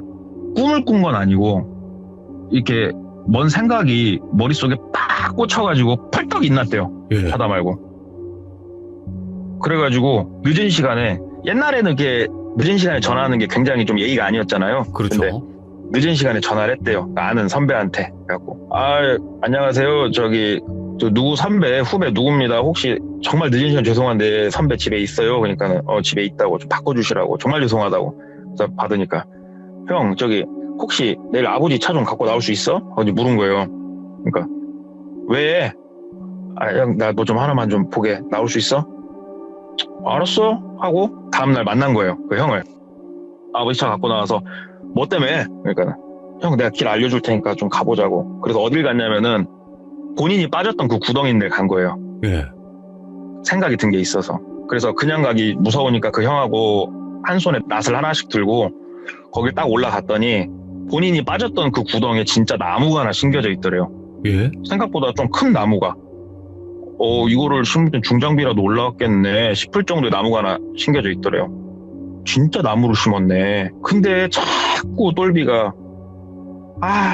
꿈을 꾼 건 아니고 이렇게 뭔 생각이 머릿속에 팍 꽂혀가지고 펄떡 일어났대요. 예. 자다 말고. 그래가지고 늦은 시간에, 옛날에는 이렇게 늦은 시간에 전화하는 게 굉장히 좀 예의가 아니었잖아요. 그렇죠. 근데 늦은 시간에 전화를 했대요. 아는 선배한테. 그래갖고 안녕하세요. 저 누구 선배 후배 누구입니다. 혹시 정말 늦은 시간 죄송한데 선배 집에 있어요? 그러니까 집에 있다고 좀 바꿔주시라고. 정말 죄송하다고. 그래서 받으니까 형 혹시 내일 아버지 차 좀 갖고 나올 수 있어? 어디 물은 거예요. 그러니까 왜? 형 나 너 좀 하나만 좀 보게. 나올 수 있어? 알았어 하고 다음날 만난 거예요. 그 형을. 아버지 차 갖고 나와서 뭐 때문에? 그러니까 형 내가 길 알려줄 테니까 좀 가보자고. 그래서 어딜 갔냐면은 본인이 빠졌던 그 구덩이인데 간 거예요. 예. 생각이 든 게 있어서. 그래서 그냥 가기 무서우니까 그 형하고 한 손에 낫을 하나씩 들고 거길 딱 올라갔더니 본인이 빠졌던 그 구덩이에 진짜 나무가 하나 심겨져 있더래요. 예. 생각보다 좀 큰 나무가. 이거를 심으면 중장비라도 올라왔겠네 싶을 정도의 나무가 하나 심겨져 있더래요. 진짜 나무를 심었네. 근데 자꾸 똘비가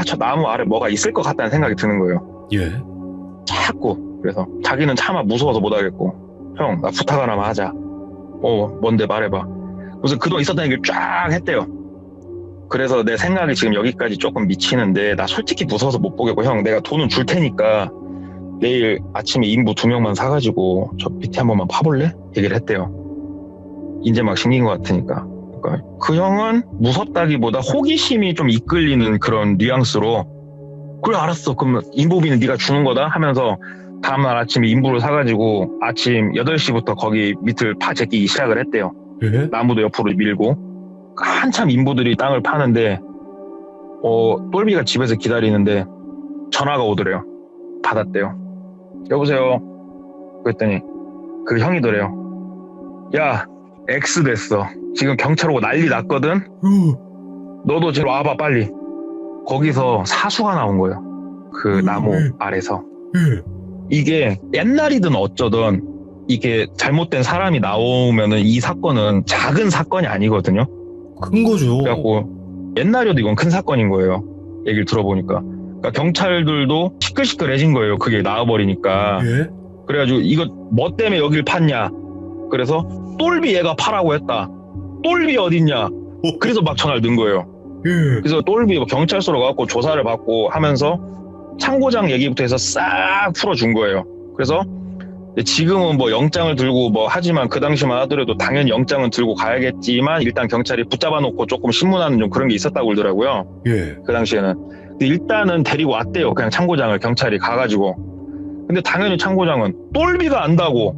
저 나무 아래 뭐가 있을 것 같다는 생각이 드는 거예요. 예. 자꾸. 그래서 자기는 차마 무서워서 못 하겠고, 형 나 부탁 하나만 하자. 뭔데 말해봐. 그래서 그동안 있었던 얘기를 쫙 했대요. 그래서 내 생각이 지금 여기까지 조금 미치는데 나 솔직히 무서워서 못 보겠고, 형 내가 돈은 줄 테니까 내일 아침에 인부 2명만 사가지고 저 밑에 한 번만 파볼래? 얘기를 했대요. 이제 막 생긴 것 같으니까. 그러니까 그 형은 무섭다기보다 호기심이 좀 이끌리는 그런 뉘앙스로, 그래 알았어 그럼 인부비는 네가 주는 거다 하면서 다음날 아침에 인부를 사가지고 아침 8시부터 거기 밑을 제끼기 시작을 했대요. 예. 나무도 옆으로 밀고. 한참 인부들이 땅을 파는데 똘비가 집에서 기다리는데 전화가 오더래요. 받았대요. 여보세요. 그랬더니 그 형이더래요. 야 X 됐어. 지금 경찰 오고 난리 났거든. 너도 저리 와봐 빨리. 거기서 사수가 나온 거예요. 그 나무 아래서. 이게 옛날이든 어쩌든 이게 잘못된 사람이 나오면은 이 사건은 작은 사건이 아니거든요. 큰 거죠. 그래갖고 옛날에도 이건 큰 사건인 거예요. 얘기를 들어보니까. 그러니까 경찰들도 시끌시끌해진 거예요. 그게 나와버리니까. 예. 그래가지고 이거 뭐 때문에 여길 팠냐. 그래서 똘비 얘가 파라고 했다. 똘비 어딨냐. 그래서 막 전화를 넣은 거예요. 예. 그래서 똘비 경찰서로 가고 조사를 받고 하면서 창고장 얘기부터 해서 싹 풀어준 거예요. 그래서 지금은 뭐 영장을 들고 뭐 하지만 그 당시만 하더라도 당연히 영장은 들고 가야겠지만 일단 경찰이 붙잡아 놓고 조금 신문하는 좀 그런 게 있었다고 그러더라고요. 예. 그 당시에는. 근데 일단은 데리고 왔대요. 그냥 창고장을 경찰이 가가지고. 근데 당연히 창고장은 똘비가 안다고.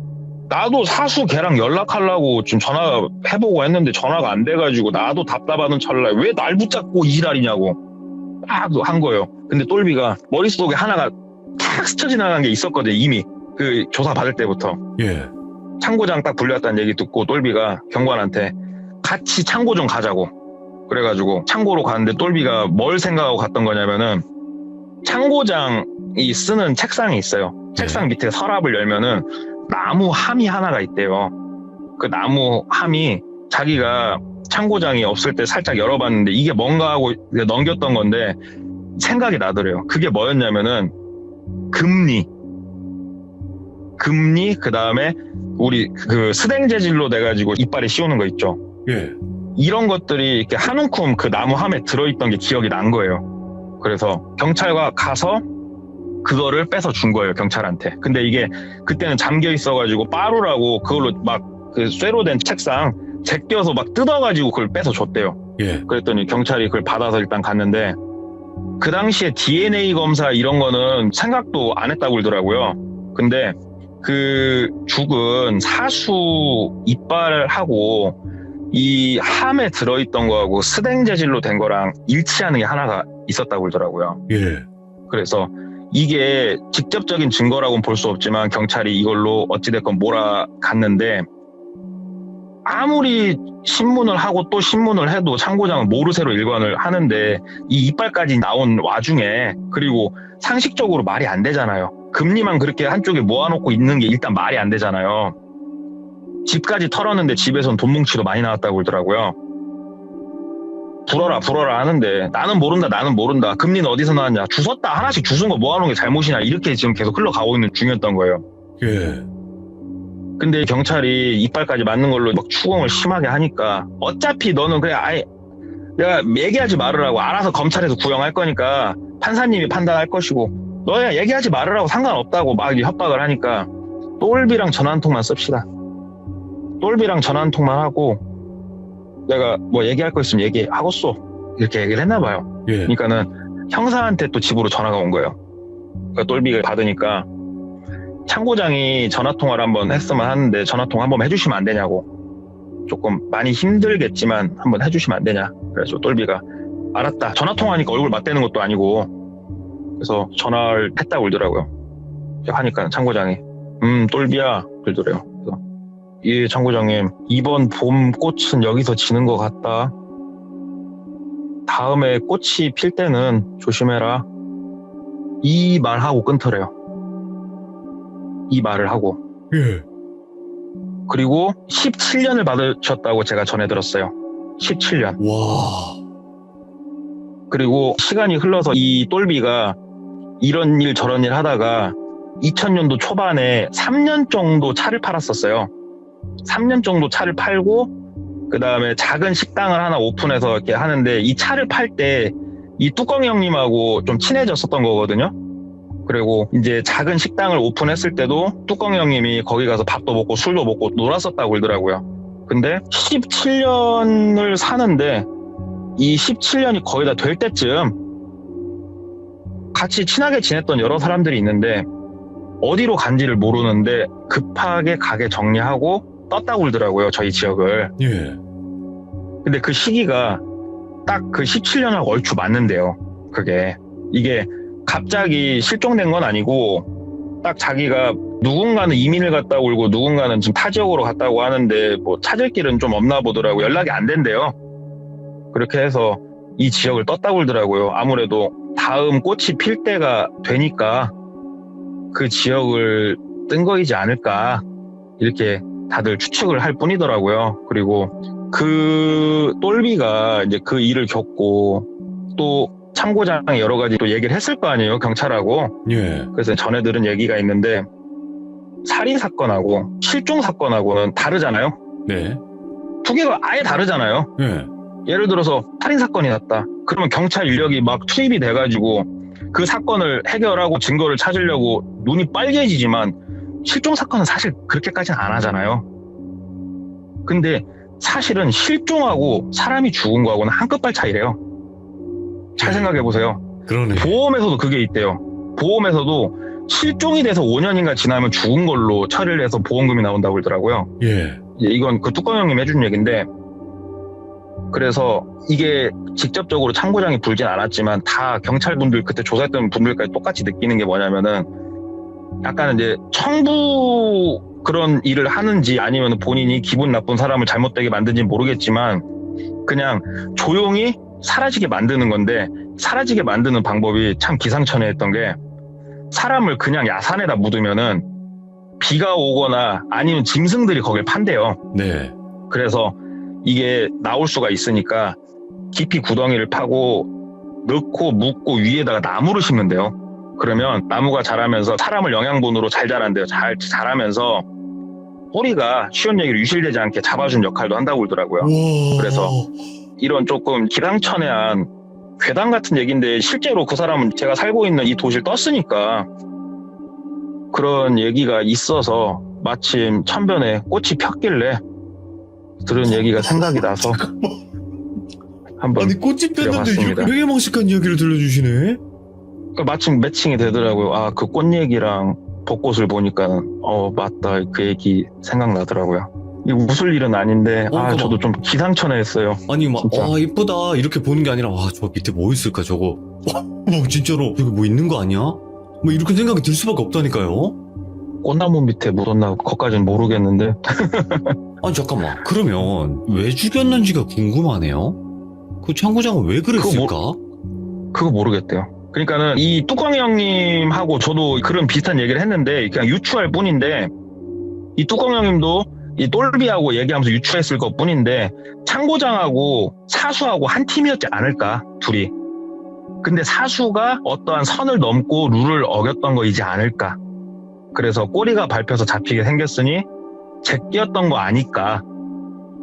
나도 사수 걔랑 연락하려고 지금 전화 해보고 했는데 전화가 안 돼가지고 나도 답답하는 찰나에 왜 날 붙잡고 이 지랄이냐고 막 한 거예요. 근데 똘비가 머릿속에 하나가 탁 스쳐 지나간 게 있었거든요. 이미 그 조사 받을 때부터. 예. 창고장 딱 불렸다는 얘기 듣고 똘비가 경관한테 같이 창고 좀 가자고. 그래가지고 창고로 갔는데 똘비가 뭘 생각하고 갔던 거냐면은 창고장이 쓰는 책상이 있어요. 책상 밑에 서랍을 열면은 나무 함이 하나가 있대요. 그 나무 함이 자기가 창고장이 없을 때 살짝 열어봤는데 이게 뭔가 하고 넘겼던 건데 생각이 나더래요. 그게 뭐였냐면은 금리 그 다음에 우리 그 스댕 재질로 돼가지고 이빨에 씌우는 거 있죠. 예. 이런 것들이 이렇게 한 움큼 그 나무 함에 들어있던 게 기억이 난 거예요. 그래서 경찰과 가서 그거를 뺏어 준 거예요, 경찰한테. 근데 이게 그때는 잠겨 있어가지고 빠루라고 그걸로 막 그 쇠로 된 책상 제껴서 막 뜯어가지고 그걸 뺏어 줬대요. 예. 그랬더니 경찰이 그걸 받아서 일단 갔는데 그 당시에 DNA 검사 이런 거는 생각도 안 했다고 그러더라고요. 근데 그 죽은 사수 이빨하고 이 함에 들어있던 거하고 스댕 재질로 된 거랑 일치하는 게 하나가 있었다고 그러더라고요. 예. 그래서 이게 직접적인 증거라고는 볼 수 없지만 경찰이 이걸로 어찌됐건 몰아갔는데 아무리 신문을 하고 또 신문을 해도 창고장은 모르쇠로 일관을 하는데 이 이빨까지 나온 와중에 그리고 상식적으로 말이 안 되잖아요. 금리만 그렇게 한쪽에 모아놓고 있는 게 일단 말이 안 되잖아요. 집까지 털었는데 집에선 돈 뭉치도 많이 나왔다고 그러더라고요. 불어라 하는데 나는 모른다. 금리는 어디서 나왔냐. 주웠다. 하나씩 주운 거 모아놓은 게 잘못이냐. 이렇게 지금 계속 흘러가고 있는 중이었던 거예요. 예. 근데 경찰이 이빨까지 맞는 걸로 막 추궁을 심하게 하니까 어차피 너는 그냥 아예 내가 얘기하지 말으라고 알아서 검찰에서 구형할 거니까 판사님이 판단할 것이고 너야 얘기하지 말으라고 상관없다고 막 협박을 하니까 똘비랑 전화 한 통만 씁시다. 똘비랑 전화 한 통만 하고 내가 뭐 얘기할 거 있으면 얘기하겠소. 이렇게 얘기를 했나 봐요. 예. 그러니까는 형사한테 또 집으로 전화가 온 거예요. 그러니까 똘비가 받으니까 참고장이 전화통화를 한번 했으면 하는데 전화통화 한번 해주시면 안 되냐고. 조금 많이 힘들겠지만 한번 해주시면 안 되냐. 그래서 똘비가 알았다. 전화통화하니까 얼굴 맞대는 것도 아니고 그래서 전화를 했다고 그러더라고요. 하니까 참고장이 똘비야 그러더래요. 그래서 예 참고장님 이번 봄 꽃은 여기서 지는 것 같다. 다음에 꽃이 필 때는 조심해라. 이 말하고 끊더래요. 이 말을 하고. 예. 그리고 17년을 받으셨다고 제가 전해 들었어요. 17년. 와. 그리고 시간이 흘러서 이 똘비가 이런 일 저런 일 하다가 2000년도 초반에 3년 정도 차를 팔았었어요. 3년 정도 차를 팔고 그 다음에 작은 식당을 하나 오픈해서 이렇게 하는데 이 차를 팔 때 이 뚜껑이 형님하고 좀 친해졌었던 거거든요. 그리고 이제 작은 식당을 오픈했을 때도 뚜껑이 형님이 거기 가서 밥도 먹고 술도 먹고 놀았었다고 그러더라고요. 근데 17년을 사는데 이 17년이 거의 다 될 때쯤 같이 친하게 지냈던 여러 사람들이 있는데 어디로 간지를 모르는데 급하게 가게 정리하고 떴다고 그러더라고요. 저희 지역을. 예. 근데 그 시기가 딱 그 17년하고 얼추 맞는데요. 그게 이게 갑자기 실종된 건 아니고 딱 자기가 누군가는 이민을 갔다 오고 누군가는 지금 타 지역으로 갔다고 하는데 뭐 찾을 길은 좀 없나 보더라고요. 연락이 안 된대요. 그렇게 해서 이 지역을 떴다고 그러더라고요. 아무래도 다음 꽃이 필 때가 되니까 그 지역을 뜬 거이지 않을까 이렇게 다들 추측을 할 뿐이더라고요. 그리고 그 똘비가 이제 그 일을 겪고 또 참고장이 여러 가지 또 얘기를 했을 거 아니에요, 경찰하고. 예. 그래서 전해 들은 얘기가 있는데 살인 사건하고 실종 사건하고는 다르잖아요. 네. 두 개가 아예 다르잖아요. 예. 예를 들어서 살인 사건이 났다. 그러면 경찰 인력이 막 투입이 돼가지고 그 사건을 해결하고 증거를 찾으려고 눈이 빨개지지만 실종 사건은 사실 그렇게까지는 안 하잖아요. 근데 사실은 실종하고 사람이 죽은 거하고는 한 끗발 차이래요. 잘 생각해 보세요. 그러네. 보험에서도 그게 있대요. 보험에서도 실종이 돼서 5년인가 지나면 죽은 걸로 처리를 해서 보험금이 나온다고 그러더라고요. 예. 이건 그 뚜껑 형님 해준 얘기인데 그래서 이게 직접적으로 참고장이 불진 않았지만 다 경찰분들 그때 조사했던 분들까지 똑같이 느끼는 게 뭐냐면은 약간 이제 청부 그런 일을 하는지 아니면 본인이 기분 나쁜 사람을 잘못되게 만든지 모르겠지만 그냥 조용히 사라지게 만드는 건데 사라지게 만드는 방법이 참 기상천외했던 게 사람을 그냥 야산에다 묻으면은 비가 오거나 아니면 짐승들이 거길 판대요. 네. 그래서 이게 나올 수가 있으니까 깊이 구덩이를 파고 넣고 묻고 위에다가 나무를 심는데요. 그러면 나무가 자라면서 사람을 영양분으로 잘 자란대요. 잘 자라면서 꼬리가 쉬운 얘기로 유실되지 않게 잡아준 역할도 한다고 그러더라고요. 와. 그래서 이런 조금 기상천외한 괴담 같은 얘기인데 실제로 그 사람은 제가 살고 있는 이 도시를 떴으니까 그런 얘기가 있어서 마침 천변에 꽃이 폈길래 들은 얘기가 생각이 나서 한번 아니 꽃이 폈는데 드려봤습니다. 되게 망측한 이야기를 들려주시네. 마침 매칭이 되더라고요. 아, 그 꽃 얘기랑 벚꽃을 보니까 맞다 그 얘기 생각나더라고요. 이 웃을 일은 아닌데 그러니까 저도 좀 기상천외했어요. 아니 막 진짜. 이쁘다 이렇게 보는 게 아니라 와 저 밑에 뭐 있을까 저거 뭐 진짜로 여기 뭐 있는 거 아니야? 뭐 이렇게 생각이 들 수밖에 없다니까요. 꽃나무 밑에 묻었나 그것까지는 모르겠는데 아니 잠깐만 그러면 왜 죽였는지가 궁금하네요. 그 참고장은 왜 그랬을까? 그거 모르겠대요. 그러니까는 이 뚜껑이 형님하고 저도 그런 비슷한 얘기를 했는데 그냥 유추할 뿐인데 이 뚜껑이 형님도 이 똘비하고 얘기하면서 유추했을 것 뿐인데 창고장하고 사수하고 한 팀이었지 않을까 둘이. 근데 사수가 어떠한 선을 넘고 룰을 어겼던 거이지 않을까. 그래서 꼬리가 밟혀서 잡히게 생겼으니 제끼였던 거 아닐까.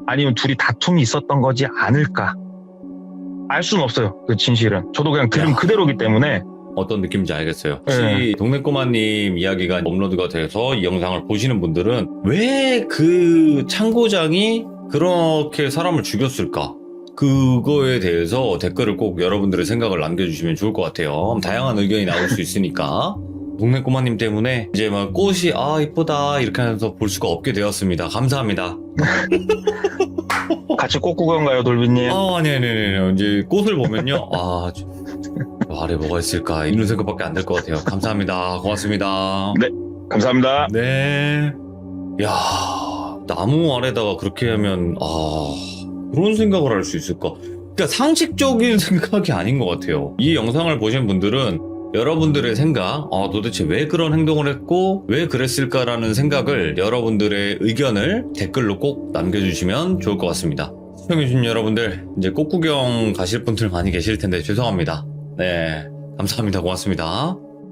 아니면 둘이 다툼이 있었던 거지 않을까. 알 수는 없어요. 그 진실은. 저도 그냥 들은 야. 그대로기 때문에. 어떤 느낌인지 알겠어요. 혹시 네. 동네 꼬마님 이야기가 업로드가 돼서 이 영상을 보시는 분들은 왜 그 창고장이 그렇게 사람을 죽였을까? 그거에 대해서 댓글을 꼭 여러분들의 생각을 남겨주시면 좋을 것 같아요. 다양한 의견이 나올 수 있으니까. 동네 꼬마님 때문에 이제 막 꽃이 이쁘다 이렇게 하면서 볼 수가 없게 되었습니다. 감사합니다. 같이 꽃 구경가요, 돌비님? 아니. 이제 꽃을 보면요. 아래 뭐가 있을까 이런 생각밖에 안 들 것 같아요. 감사합니다. 고맙습니다. 네. 감사합니다. 네. 야, 나무 아래다가 그렇게 하면 그런 생각을 할 수 있을까? 그러니까 상식적인 생각이 아닌 것 같아요. 이 영상을 보신 분들은 여러분들의 생각, 도대체 왜 그런 행동을 했고 왜 그랬을까라는 생각을 여러분들의 의견을 댓글로 꼭 남겨주시면 좋을 것 같습니다. 시청해주신 여러분들, 이제 꽃구경 가실 분들 많이 계실 텐데 죄송합니다. 네, 감사합니다. 고맙습니다.